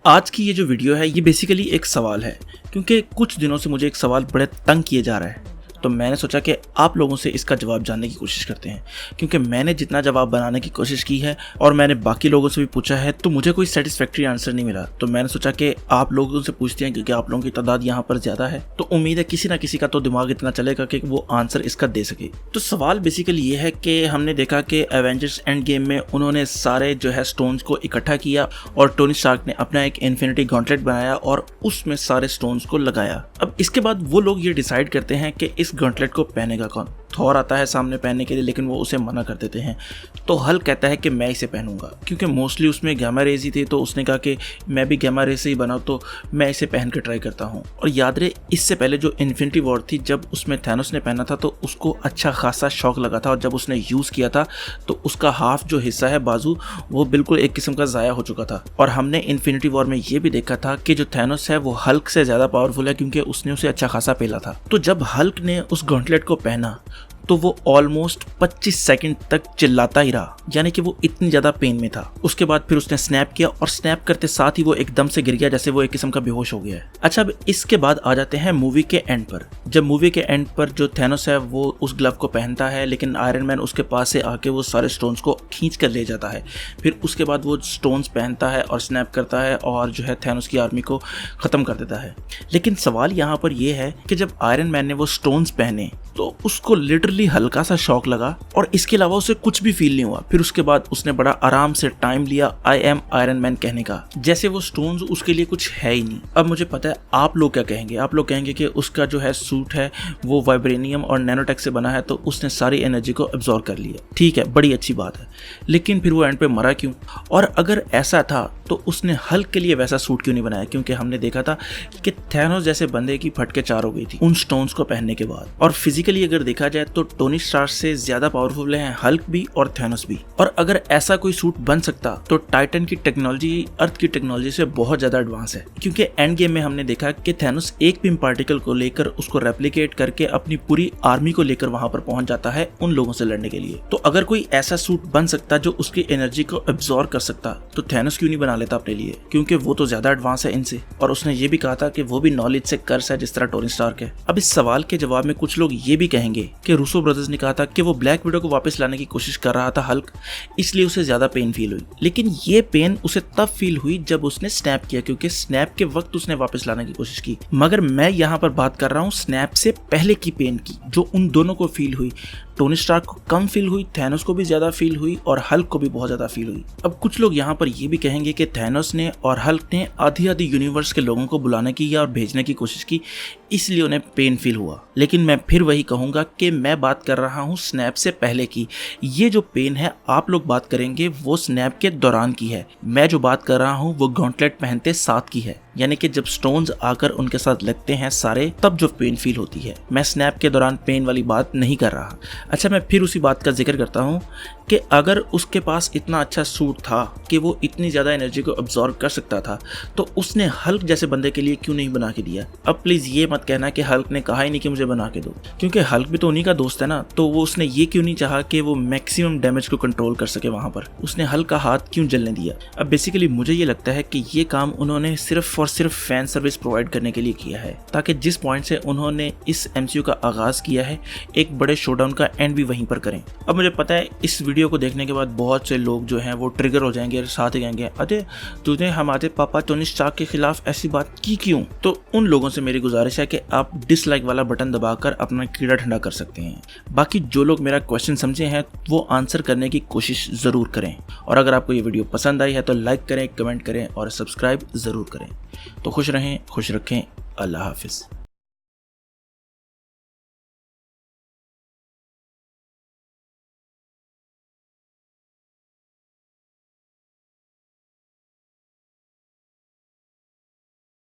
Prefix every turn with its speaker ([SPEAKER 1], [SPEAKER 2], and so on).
[SPEAKER 1] आज की ये जो वीडियो है ये बेसिकली एक सवाल है, क्योंकि कुछ दिनों से मुझे एक सवाल बड़े तंग किए जा रहा है। तो मैंने सोचा कि आप लोगों से इसका जवाब जानने की कोशिश करते हैं, क्योंकि मैंने जितना जवाब बनाने की कोशिश की है और मैंने बाकी लोगों से भी पूछा है तो मुझे कोई सेटिस्फैक्ट्री आंसर नहीं मिला। तो मैंने सोचा कि आप लोगों से पूछते हैं, क्योंकि आप लोगों की तादाद यहाँ पर ज़्यादा है, तो उम्मीद है किसी ना किसी का तो दिमाग इतना चलेगा कि वो आंसर इसका दे सके। तो सवाल बेसिकली ये है कि हमने देखा कि एवेंजर्स एंड गेम में उन्होंने सारे जो है स्टोन्स को इकट्ठा किया और टोनी स्टार्क ने अपना एक इन्फिनिटी गॉन्टलेट बनाया और उसमें सारे स्टोन्स को लगाया। अब इसके बाद वो लोग ये डिसाइड करते हैं कि इस गॉन्टलेट को पहनेगा कौन। थॉर आता है सामने पहनने के लिए, लेकिन वो उसे मना कर देते हैं। तो हल्क कहता है कि मैं इसे पहनूंगा, क्योंकि मोस्टली उसमें गैमा रेज ही थी, तो उसने कहा कि मैं भी गैमा रेज से ही बना, तो मैं इसे पहन के ट्राई करता हूँ। और याद रहे, इससे पहले जो इन्फिनिटी वॉर थी, जब उसमें थैनोस ने पहना था तो उसको अच्छा खासा शौक लगा था, और जब उसने यूज़ किया था तो उसका हाफ जो हिस्सा है बाजू, वो बिल्कुल एक किस्म का ज़ाया हो चुका था। और हमने इन्फिनिटी वॉर में ये भी देखा था कि जो थैनोस है वो हल्क से ज़्यादा पावरफुल है, क्योंकि उसने उसे अच्छा खासा पेला था। तो जब हल्क ने उस गॉन्टलेट को पहना तो वो ऑलमोस्ट 25 सेकंड तक चिल्लाता ही रहा, यानी कि वो इतनी ज़्यादा पेन में था। उसके बाद फिर उसने स्नैप किया और स्नैप करते साथ ही वो एकदम से गिर गया, जैसे वो एक किस्म का बेहोश हो गया है। अच्छा, अब इसके बाद आ जाते हैं मूवी के एंड पर। जब मूवी के एंड पर जो थैनोस है वो उस ग्लव को पहनता है, लेकिन आयरन मैन उसके पास से आके वो सारे स्टोन्स को खींच कर ले जाता है। फिर उसके बाद वो स्टोन्स पहनता है और स्नैप करता है और जो है थैनोस की आर्मी को ख़त्म कर देता है। लेकिन सवाल यहाँ पर यह है कि जब आयरन मैन ने वो स्टोन्स पहने तो उसको लिटरली हल्का सा शॉक लगा और इसके अलावा उसे कुछ भी फील नहीं हुआ। फिर उसके बाद उसने बड़ा आराम से टाइम लिया आई एम आयरन मैन कहने का, जैसे वो स्टोन्स उसके लिए कुछ है ही नहीं। अब मुझे पता है आप लोग क्या कहेंगे। आप लोग कहेंगे कि उसका जो है सूट है वो वाइब्रेनियम और नैनोटेक से बना है, तो उसने सारी एनर्जी को एब्जॉर्ब कर लिया। ठीक है, बड़ी अच्छी बात है, लेकिन फिर वो एंड पे मरा क्यों? और अगर ऐसा था तो उसने हल्क के लिए वैसा सूट क्यों नहीं बनाया? क्योंकि हमने देखा था कि थैनोस जैसे बंदे की फटके चार हो गई थी उन स्टोन्स को पहनने के बाद। और फिजिकली अगर देखा जाए तो टोनी स्टार्क से ज्यादा पावरफुल है हल्क भी और थैनोस भी। और अगर ऐसा कोई सूट बन सकता तो टाइटन की टेक्नोलॉजी अर्थ की टेक्नोलॉजी से बहुत ज्यादा एडवांस है, क्योंकि एंड गेम में हमने देखा कि थैनोस एक पिम पार्टिकल को लेकर उसको रेप्लिकेट करके अपनी पूरी आर्मी को लेकर वहां पर पहुंच जाता है उन लोगों से लड़ने के लिए। तो अगर कोई ऐसा सूट बन सकता जो उसकी एनर्जी को एब्जॉर्ब कर सकता तो थैनोस क्यों नहीं बना लेता अपने लिए? क्योंकि वो तो ज्यादा एडवांस है इनसे, और उसने ये भी कहा था कि वो भी नॉलेज से कर्स है जिस तरह टोनी स्टार्क है। अब इस सवाल के जवाब में कुछ लोग ये भी कहेंगे कि रूसो ब्रदर्स ने कहा था कि वो ब्लैक विडो को वापस लाने की कोशिश कर रहा था हल्क, इसलिए उसे ज्यादा पेन फील हुई। लेकिन ये पेन उसे तब फील हुई जब उसने स्नैप किया, क्योंकि स्नैप के वक्त उसने वापस लाने की कोशिश की। मगर मैं यहाँ पर बात कर रहा हूँ स्नैप से पहले की पेन की, जो उन दोनों को फील हुई। टोनी स्टार्क को कम फील हुई, थैनोस को भी ज्यादा फील हुई और हल्क को भी बहुत ज्यादा फील हुई। अब कुछ लोग यहाँ पर ये भी कहेंगे कि थैनोस ने और हल्क ने आधी आधी यूनिवर्स के लोगों को बुलाने की और भेजने की कोशिश की, इसलिए उन्हें पेन फील हुआ। लेकिन मैं फिर वही कहूंगा कि मैं बात कर रहा हूँ स्नैप से पहले की। ये जो पेन है आप लोग बात करेंगे वो स्नैप के दौरान की है। मैं जो बात कर रहा हूँ वो गॉन्टलेट पहनते साथ की है, यानी कि जब स्टोन्स आकर उनके साथ लगते हैं सारे, तब जो पेन फील होती है। मैं स्नैप के दौरान पेन वाली बात नहीं कर रहा। अच्छा, मैं फिर उसी बात का जिक्र करता हूँ कि अगर उसके पास इतना अच्छा सूट था कि वो इतनी ज़्यादा एनर्जी को अब्जॉर्ब कर सकता था, तो उसने हल्क जैसे बंदे के लिए क्यों नहीं बना के दिया? अब प्लीज़ ये मत कहना कि हल्क ने कहा ही नहीं कि मुझे बना के दो, क्योंकि हल्क भी तो उन्हीं का दोस्त है ना। तो वो उसने ये क्यों नहीं चाहा कि वो मैक्सिमम डैमेज को कंट्रोल कर सके वहाँ पर? उसने हल्क का हाथ क्यों जलने दिया? अब बेसिकली मुझे ये लगता है कि ये काम उन्होंने सिर्फ और सिर्फ फैन सर्विस प्रोवाइड करने के लिए किया है, ताकि जिस पॉइंट से उन्होंने इस MCU का आगाज़ किया है एक बड़े शोडाउन का एंड भी वहीं पर करें। अब मुझे पता है इस वीडियो को देखने के बाद बहुत से लोग जो हैं वो ट्रिगर हो जाएंगे और साथ ही कहेंगे अरे तूने हमारे पापा टोनी स्टार्क के खिलाफ ऐसी बात की क्यों? तो उन लोगों से मेरी गुजारिश है कि आप डिसलाइक वाला बटन दबाकर अपना कीड़ा ठंडा कर सकते हैं। बाकी जो लोग मेरा क्वेश्चन समझे हैं वो आंसर करने की कोशिश ज़रूर करें, और अगर आपको ये वीडियो पसंद आई है तो लाइक करें, कमेंट करें और सब्सक्राइब ज़रूर करें। तो खुश रहें, खुश रखें। अल्लाह हाफिज़।